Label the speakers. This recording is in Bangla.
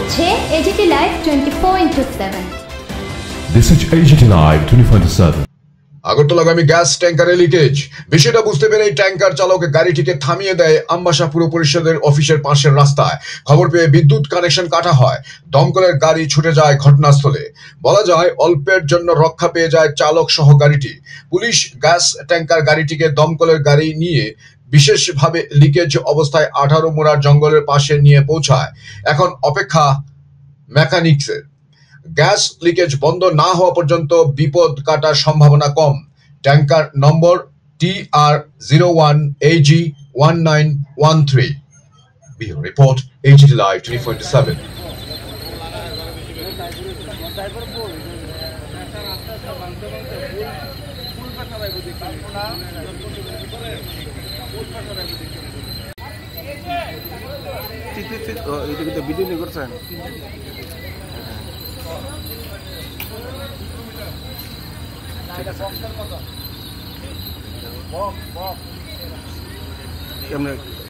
Speaker 1: হচ্ছে AGT Live 24/7।
Speaker 2: This is AGT Live 24/7।
Speaker 3: আগরতলাগামী গ্যাস ট্যাঙ্কারে লিকেজ। বিষয়টা বুঝতে পেরে ট্যাঙ্কার চালক গাড়িটিকে থামিয়ে দেয় আমবাসা পুর পরিষদের অফিসের পাশের রাস্তায়। খবর পেয়ে বিদ্যুৎ কানেকশন কাটা হয়। দমকলের গাড়ি ছুটে যায় ঘটনাস্থলে। বলা যায় অল্পের জন্য রক্ষা পেয়ে যায় চালক সহ গাড়িটি। পুলিশ গ্যাস ট্যাঙ্কার গাড়িটিকে দমকলের গাড়ি নিয়ে বিশেষভাবে লিকেজ অবস্থায় 18 মোড়ার জঙ্গলের পাশে নিয়ে পৌঁছায়। এখন অপেক্ষা মেকানিক্সের। গ্যাস লিকেজ বন্ধ না হওয়া পর্যন্ত বিপদ কাটার সম্ভাবনা কম। ট্যাঙ্কার নম্বর TR01AG1913। Bureau report, AGT Live 24/7।
Speaker 4: Video নিয়ে করছেন কেমন